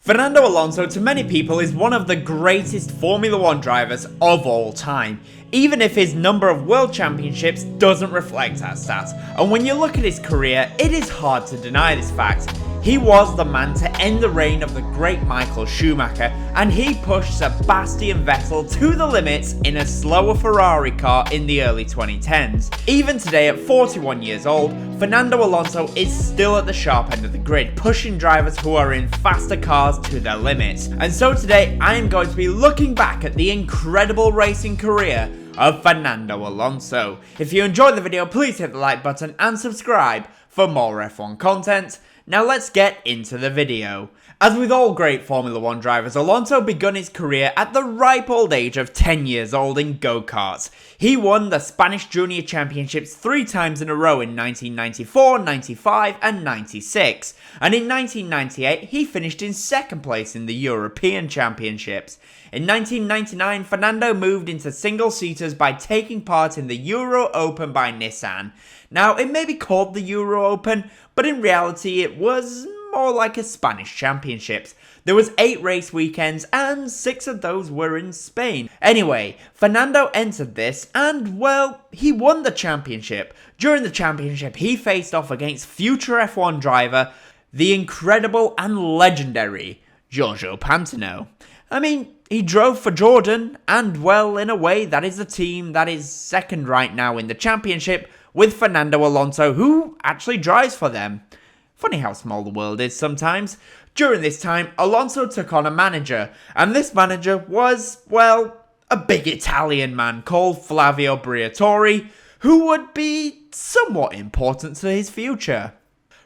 Fernando Alonso, to many people, is one of the greatest Formula 1 drivers of all time, even if his number of world championships doesn't reflect that stat. And when you look at his career, it is hard to deny this fact. He was the man to end the reign of the great Michael Schumacher, and he pushed Sebastian Vettel to the limits in a slower Ferrari car in the early 2010s. Even today at 41 years old, Fernando Alonso is still at the sharp end of the grid, pushing drivers who are in faster cars to their limits. And so today I am going to be looking back at the incredible racing career of Fernando Alonso. If you enjoyed the video, please hit the like button and subscribe for more F1 content. Now let's get into the video. As with all great Formula 1 drivers, Alonso begun his career at the ripe old age of 10 years old in go-karts. He won the Spanish Junior Championships 3 times in a row in 1994, 95 and 96. And in 1998 he finished in second place in the European Championships. In 1999, Fernando moved into single-seaters by taking part in the Euro Open by Nissan. Now, it may be called the Euro Open, but in reality it was more like a Spanish Championships. There was 8 race weekends and 6 of those were in Spain. Anyway, Fernando entered this and, well, he won the championship. During the championship, he faced off against future F1 driver, the incredible and legendary Giorgio Pantano. I mean, he drove for Jordan, and well, in a way, that is the team that is second right now in the championship, with Fernando Alonso, who actually drives for them. Funny how small the world is sometimes. During this time, Alonso took on a manager, and this manager was, well, a big Italian man called Flavio Briatore, who would be somewhat important to his future.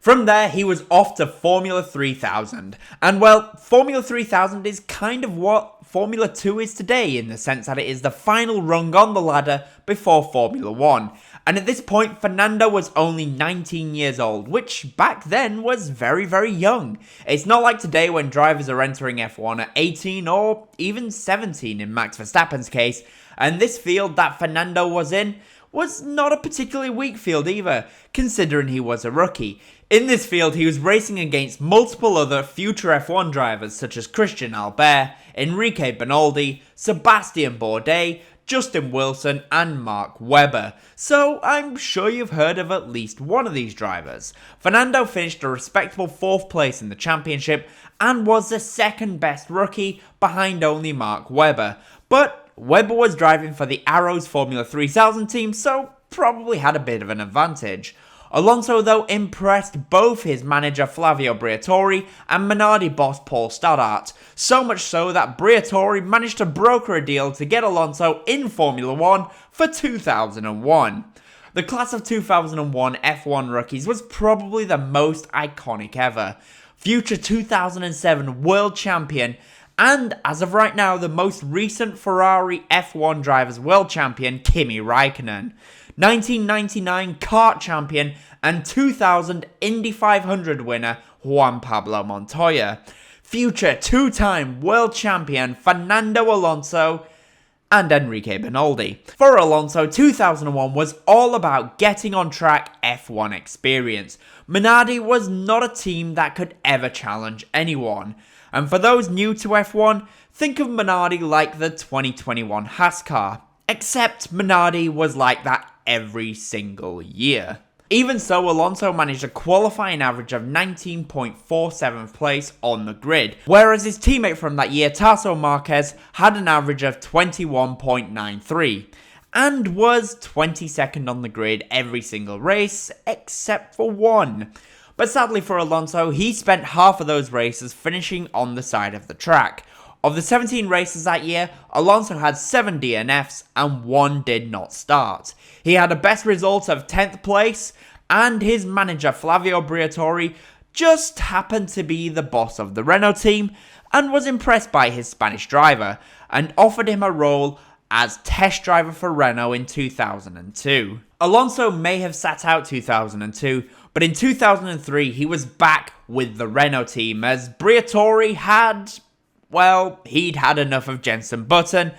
From there, he was off to Formula 3000, and well, Formula 3000 is kind of what Formula 2 is today, in the sense that it is the final rung on the ladder before Formula 1. And at this point, Fernando was only 19 years old, which back then was very, very young. It's not like today when drivers are entering F1 at 18 or even 17 in Max Verstappen's case, and this field that Fernando was in was not a particularly weak field either, considering he was a rookie. In this field, he was racing against multiple other future F1 drivers such as Christian Albert, Enrique Benaldi, Sebastian Bourdais, Justin Wilson and Mark Webber, so I'm sure you've heard of at least one of these drivers. Fernando finished a respectable 4th place in the championship and was the second best rookie behind only Mark Webber, but Webber was driving for the Arrows Formula 3000 team, so probably had a bit of an advantage. Alonso, though, impressed both his manager Flavio Briatore and Minardi boss Paul Stoddart, so much so that Briatore managed to broker a deal to get Alonso in Formula 1 for 2001. The class of 2001 F1 rookies was probably the most iconic ever. Future 2007 world champion and, as of right now, the most recent Ferrari F1 Drivers' World Champion, Kimi Räikkönen. 1999 kart champion and 2000 Indy 500 winner, Juan Pablo Montoya. Future 2-time world champion, Fernando Alonso and Enrique Benaldi. For Alonso, 2001 was all about getting on track F1 experience. Minardi was not a team that could ever challenge anyone. And for those new to F1, think of Minardi like the 2021 Haas car. Except Minardi was like that every single year. Even so, Alonso managed a qualifying average of 19.47th place on the grid, whereas his teammate from that year, Tasso Marquez, had an average of 21.93, and was 22nd on the grid every single race, except for one. But sadly for Alonso, he spent half of those races finishing on the side of the track. Of the 17 races that year, Alonso had 7 DNFs and 1 did not start. He had a best result of 10th place, and his manager Flavio Briatore just happened to be the boss of the Renault team and was impressed by his Spanish driver and offered him a role as test driver for Renault in 2002. Alonso may have sat out 2002, but in 2003 he was back with the Renault team as Briatore had, well, he'd had enough of Jenson Button,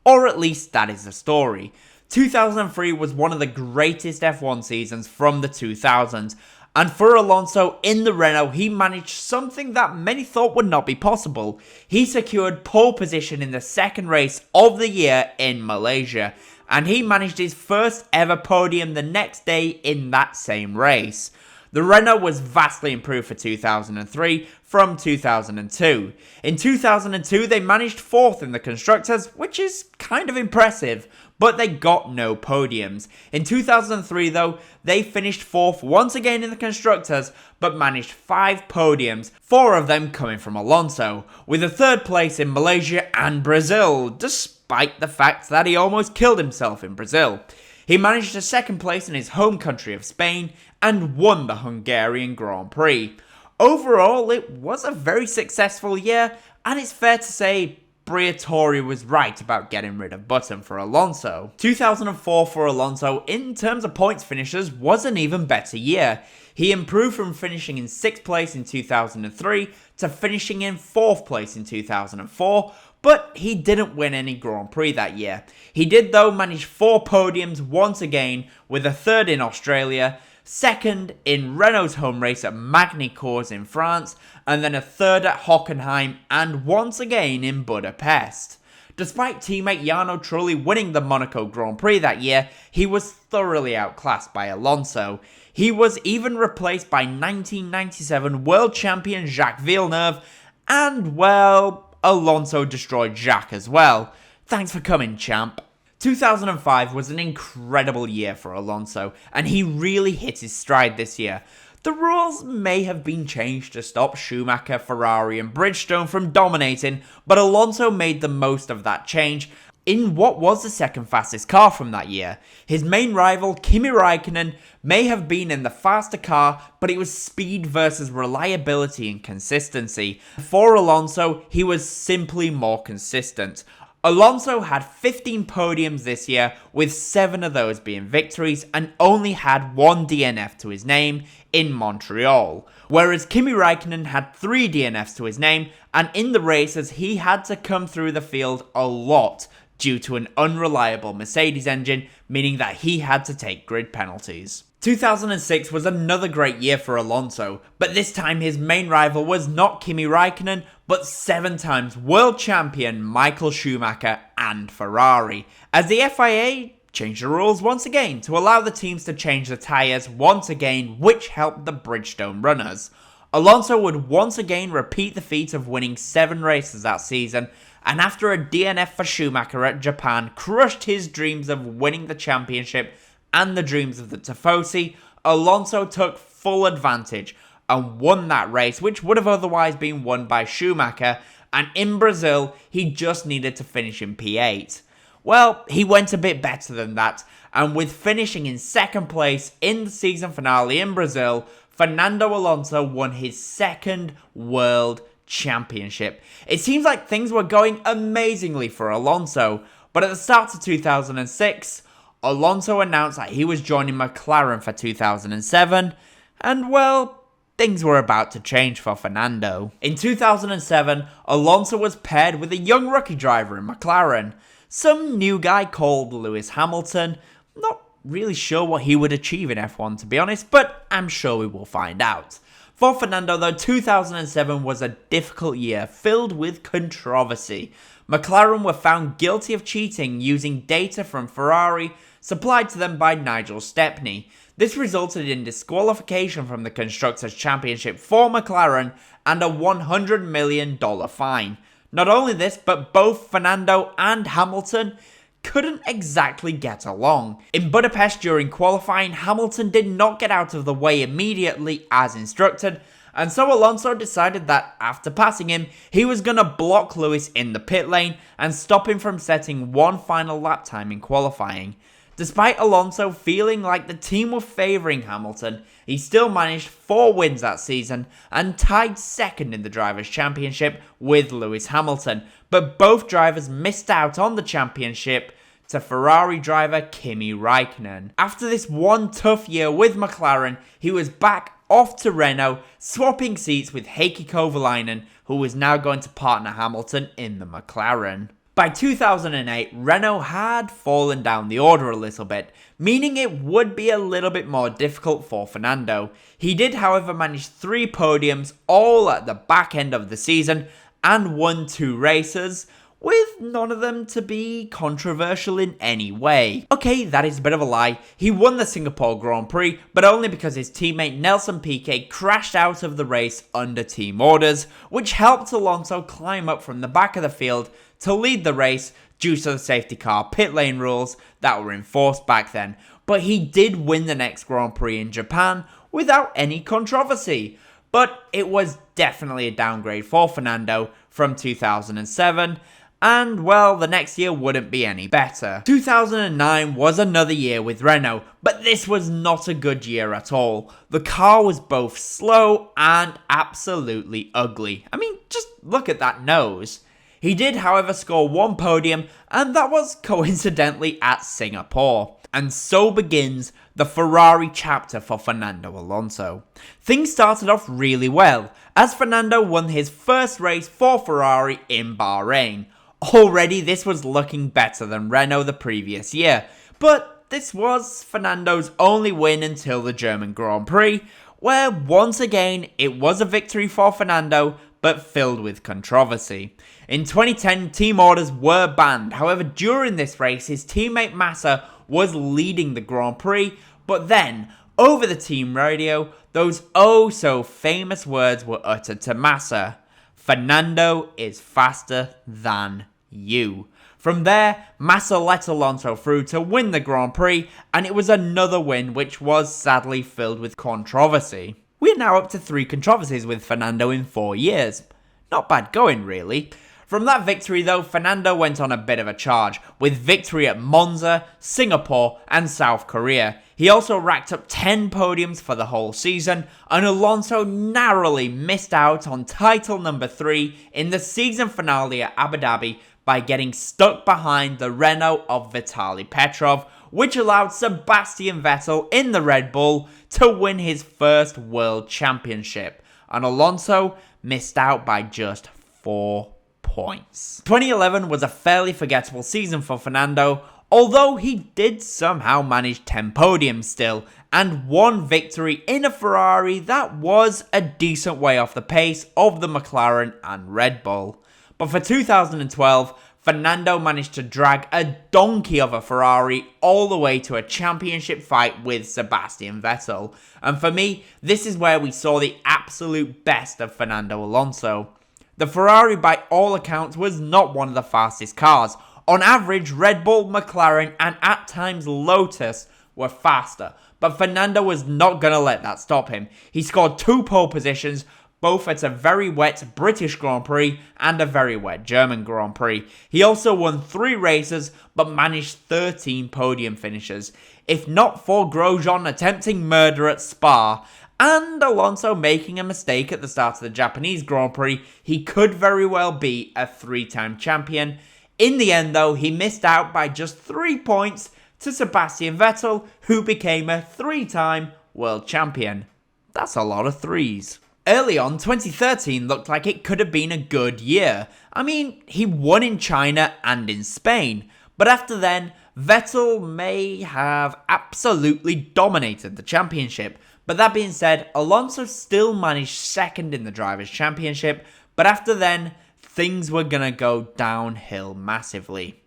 or at least that is the story. 2003 was one of the greatest F1 seasons from the 2000s, And for Alonso in the Renault, he managed something that many thought would not be possible. He secured pole position in the second race of the year in Malaysia, and he managed his first ever podium the next day in that same race. The Renault was vastly improved for 2003 from 2002. In 2002, they managed 4th in the Constructors, which is kind of impressive, but they got no podiums. In 2003 though, they finished 4th once again in the Constructors, but managed 5 podiums, 4 of them coming from Alonso, with a 3rd place in Malaysia and Brazil, despite the fact that he almost killed himself in Brazil. He managed a 2nd place in his home country of Spain, and won the Hungarian Grand Prix. Overall, it was a very successful year, and it's fair to say Briatore was right about getting rid of Button for Alonso. 2004 for Alonso, in terms of points finishes, was an even better year. He improved from finishing in 6th place in 2003 to finishing in 4th place in 2004, but he didn't win any Grand Prix that year. He did though manage 4 podiums once again, with a 3rd in Australia, 2nd in Renault's home race at Magny-Cours in France, and then a 3rd at Hockenheim, and once again in Budapest. Despite teammate Jarno Trulli winning the Monaco Grand Prix that year, he was thoroughly outclassed by Alonso. He was even replaced by 1997 world champion Jacques Villeneuve, and well, Alonso destroyed Jacques as well. Thanks for coming, champ. 2005 was an incredible year for Alonso, and he really hit his stride this year. The rules may have been changed to stop Schumacher, Ferrari and Bridgestone from dominating, but Alonso made the most of that change in what was the 2nd fastest car from that year. His main rival, Kimi Raikkonen, may have been in the faster car, but it was speed versus reliability and consistency. For Alonso, he was simply more consistent. Alonso had 15 podiums this year, with 7 of those being victories, and only had 1 DNF to his name in Montreal. Whereas Kimi Raikkonen had 3 DNFs to his name, and in the races he had to come through the field a lot due to an unreliable Mercedes engine, meaning that he had to take grid penalties. 2006 was another great year for Alonso, but this time his main rival was not Kimi Raikkonen, but 7 times world champion Michael Schumacher and Ferrari, as the FIA changed the rules once again to allow the teams to change the tyres once again, which helped the Bridgestone runners. Alonso would once again repeat the feat of winning 7 races that season, and after a DNF for Schumacher at Japan crushed his dreams of winning the championship and the dreams of the Tifosi, Alonso took full advantage and won that race, which would have otherwise been won by Schumacher, and in Brazil, he just needed to finish in P8. Well, he went a bit better than that, and with finishing in 2nd place in the season finale in Brazil, Fernando Alonso won his 2nd World Championship. It seems like things were going amazingly for Alonso, but at the start of 2006, Alonso announced that he was joining McLaren for 2007, and well, things were about to change for Fernando. In 2007, Alonso was paired with a young rookie driver in McLaren, some new guy called Lewis Hamilton. Not really sure what he would achieve in F1 to be honest, but I'm sure we will find out. For Fernando though, 2007 was a difficult year filled with controversy. McLaren were found guilty of cheating using data from Ferrari supplied to them by Nigel Stepney. This resulted in disqualification from the Constructors' Championship for McLaren and a $100 million fine. Not only this, but both Fernando and Hamilton couldn't exactly get along. In Budapest during qualifying, Hamilton did not get out of the way immediately as instructed, and so Alonso decided that after passing him, he was going to block Lewis in the pit lane and stop him from setting one final lap time in qualifying. Despite Alonso feeling like the team were favouring Hamilton, he still managed 4 wins that season and tied 2nd in the Drivers' Championship with Lewis Hamilton, but both drivers missed out on the championship to Ferrari driver Kimi Raikkonen. After this one tough year with McLaren, he was back off to Renault, swapping seats with Heikki Kovalainen, who was now going to partner Hamilton in the McLaren. By 2008, Renault had fallen down the order a little bit, meaning it would be a little bit more difficult for Fernando. He did, however, manage 3 podiums, all at the back end of the season, and won 2 races, with none of them to be controversial in any way. Okay, that is a bit of a lie. He won the Singapore Grand Prix, but only because his teammate Nelson Piquet crashed out of the race under team orders, which helped Alonso climb up from the back of the field to lead the race due to the safety car pit lane rules that were enforced back then. But he did win the next Grand Prix in Japan without any controversy. But it was definitely a downgrade for Fernando from 2007. And, well, the next year wouldn't be any better. 2009 was another year with Renault, but this was not a good year at all. The car was both slow and absolutely ugly. I mean, just look at that nose. He did, however, score 1 podium, and that was coincidentally at Singapore. And so begins the Ferrari chapter for Fernando Alonso. Things started off really well, as Fernando won his first race for Ferrari in Bahrain. Already this was looking better than Renault the previous year, but this was Fernando's only win until the German Grand Prix, where once again it was a victory for Fernando, but filled with controversy. In 2010, team orders were banned. However, during this race, his teammate Massa was leading the Grand Prix, but then, over the team radio, those oh so famous words were uttered to Massa: "Fernando is faster than you." From there, Massa let Alonso through to win the Grand Prix, and it was another win which was sadly filled with controversy. We're now up to 3 controversies with Fernando in 4 years. Not bad going, really. From that victory though, Fernando went on a bit of a charge, with victory at Monza, Singapore and South Korea. He also racked up 10 podiums for the whole season, and Alonso narrowly missed out on title number 3 in the season finale at Abu Dhabi by getting stuck behind the Renault of Vitaly Petrov, which allowed Sebastian Vettel in the Red Bull to win his first world championship, and Alonso missed out by just 4 points. 2011 was a fairly forgettable season for Fernando, although he did somehow manage 10 podiums still, and 1 victory in a Ferrari that was a decent way off the pace of the McLaren and Red Bull. But for 2012, Fernando managed to drag a donkey of a Ferrari all the way to a championship fight with Sebastian Vettel. And for me, this is where we saw the absolute best of Fernando Alonso. The Ferrari, by all accounts, was not one of the fastest cars. On average, Red Bull, McLaren, and at times Lotus were faster. But Fernando was not going to let that stop him. He scored 2 pole positions, both at a very wet British Grand Prix and a very wet German Grand Prix. He also won 3 races, but managed 13 podium finishes. If not for Grosjean attempting murder at Spa, and Alonso making a mistake at the start of the Japanese Grand Prix, he could very well be a 3-time champion. In the end though, he missed out by just 3 points to Sebastian Vettel, who became a 3-time world champion. That's a lot of 3s. Early on, 2013 looked like it could have been a good year. I mean, he won in China and in Spain. But after then, Vettel may have absolutely dominated the championship. But that being said, Alonso still managed second in the Drivers' Championship. But after then, things were going to go downhill massively.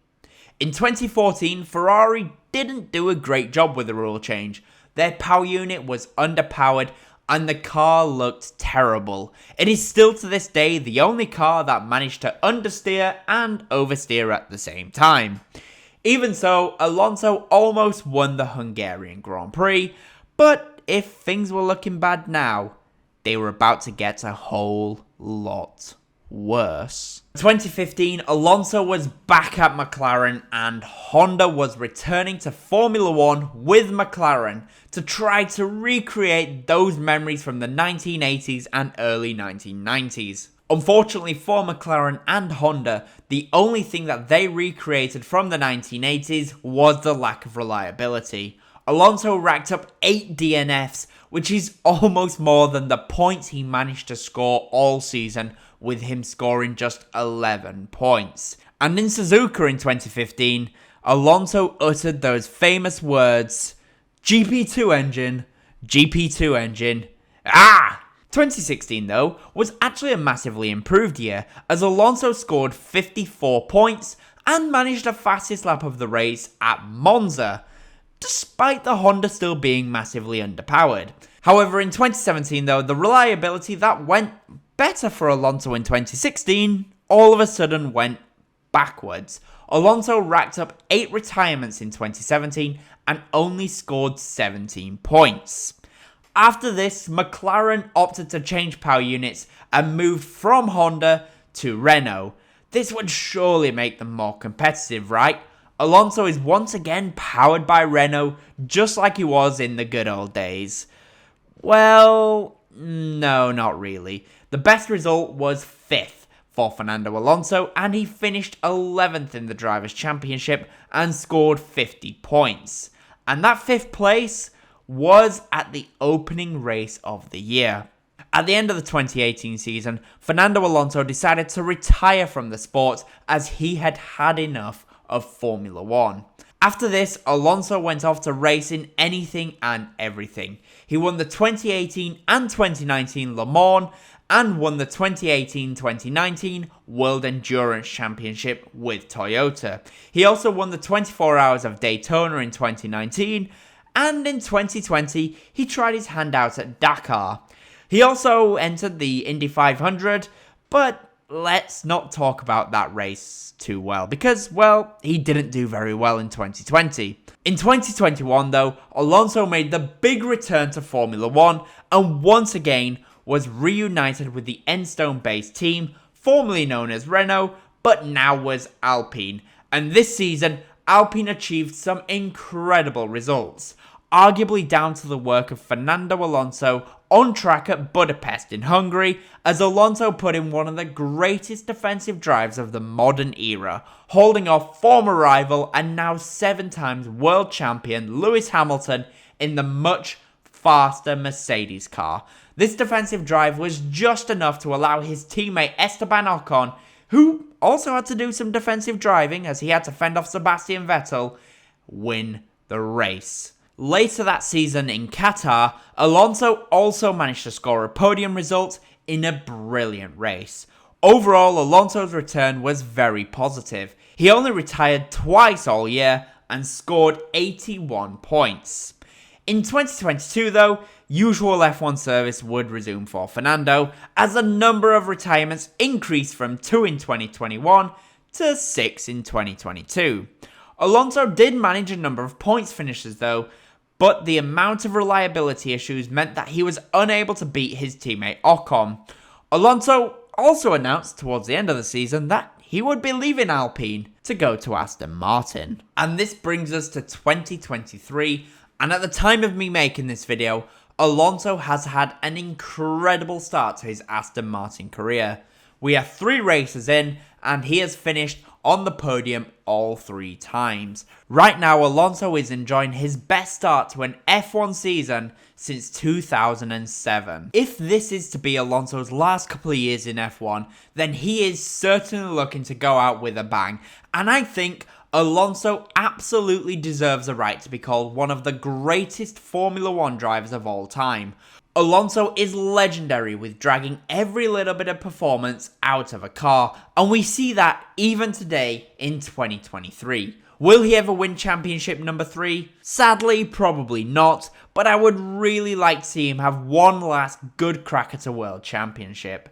In 2014, Ferrari didn't do a great job with the rule change. Their power unit was underpowered, and the car looked terrible. It is still to this day the only car that managed to understeer and oversteer at the same time. Even so, Alonso almost won the Hungarian Grand Prix, but if things were looking bad now, they were about to get a whole lot worse. In 2015, Alonso was back at McLaren and Honda was returning to Formula 1 with McLaren to try to recreate those memories from the 1980s and early 1990s. Unfortunately for McLaren and Honda, the only thing that they recreated from the 1980s was the lack of reliability. Alonso racked up 8 DNFs, which is almost more than the points he managed to score all season with him scoring just 11 points. And in Suzuka in 2015, Alonso uttered those famous words, GP2 engine, GP2 engine, ah! 2016 though was actually a massively improved year as Alonso scored 54 points and managed the fastest lap of the race at Monza, despite the Honda still being massively underpowered. However, in 2017 though, the reliability that went better for Alonso in 2016 all of a sudden went backwards. Alonso racked up 8 retirements in 2017 and only scored 17 points. After this, McLaren opted to change power units and moved from Honda to Renault. This would surely make them more competitive, right? Alonso is once again powered by Renault, just like he was in the good old days. Well, no, not really. The best result was 5th for Fernando Alonso, and he finished 11th in the Drivers' Championship and scored 50 points. And that 5th place was at the opening race of the year. At the end of the 2018 season, Fernando Alonso decided to retire from the sport as he had had enough of Formula 1. After this, Alonso went off to race in anything and everything. He won the 2018 and 2019 Le Mans and won the 2018-2019 World Endurance Championship with Toyota. He also won the 24 Hours of Daytona in 2019, and in 2020, he tried his hand out at Dakar. He also entered the Indy 500, but let's not talk about that race too well because, well, he didn't do very well in 2020. In 2021 though, Alonso made the big return to Formula 1 and once again was reunited with the Enstone-based team, formerly known as Renault, but now was Alpine. And this season, Alpine achieved some incredible results, arguably down to the work of Fernando Alonso on track at Budapest in Hungary, as Alonso put in one of the greatest defensive drives of the modern era, holding off former rival and now 7 times world champion Lewis Hamilton in the much faster Mercedes car. This defensive drive was just enough to allow his teammate Esteban Ocon, who also had to do some defensive driving as he had to fend off Sebastian Vettel, win the race. Later that season in Qatar, Alonso also managed to score a podium result in a brilliant race. Overall, Alonso's return was very positive. He only retired twice all year and scored 81 points. In 2022 though, usual F1 service would resume for Fernando, as the number of retirements increased from 2 in 2021 to 6 in 2022. Alonso did manage a number of points finishes though, but the amount of reliability issues meant that he was unable to beat his teammate Ocon. Alonso also announced towards the end of the season that he would be leaving Alpine to go to Aston Martin. And this brings us to 2023, and at the time of me making this video, Alonso has had an incredible start to his Aston Martin career. We are 3 races in, and he has finished on the podium all 3 times. Right now, Alonso is enjoying his best start to an F1 season since 2007. If this is to be Alonso's last couple of years in F1, then he is certainly looking to go out with a bang. And I think Alonso absolutely deserves the right to be called one of the greatest Formula 1 drivers of all time. Alonso is legendary with dragging every little bit of performance out of a car, and we see that even today in 2023. Will he ever win championship number 3? Sadly, probably not, but I would really like to see him have one last good crack at a world championship.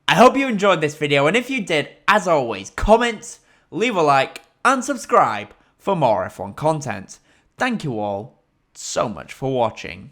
I hope you enjoyed this video, and if you did, as always, comment, leave a like, and subscribe for more F1 content. Thank you all so much for watching.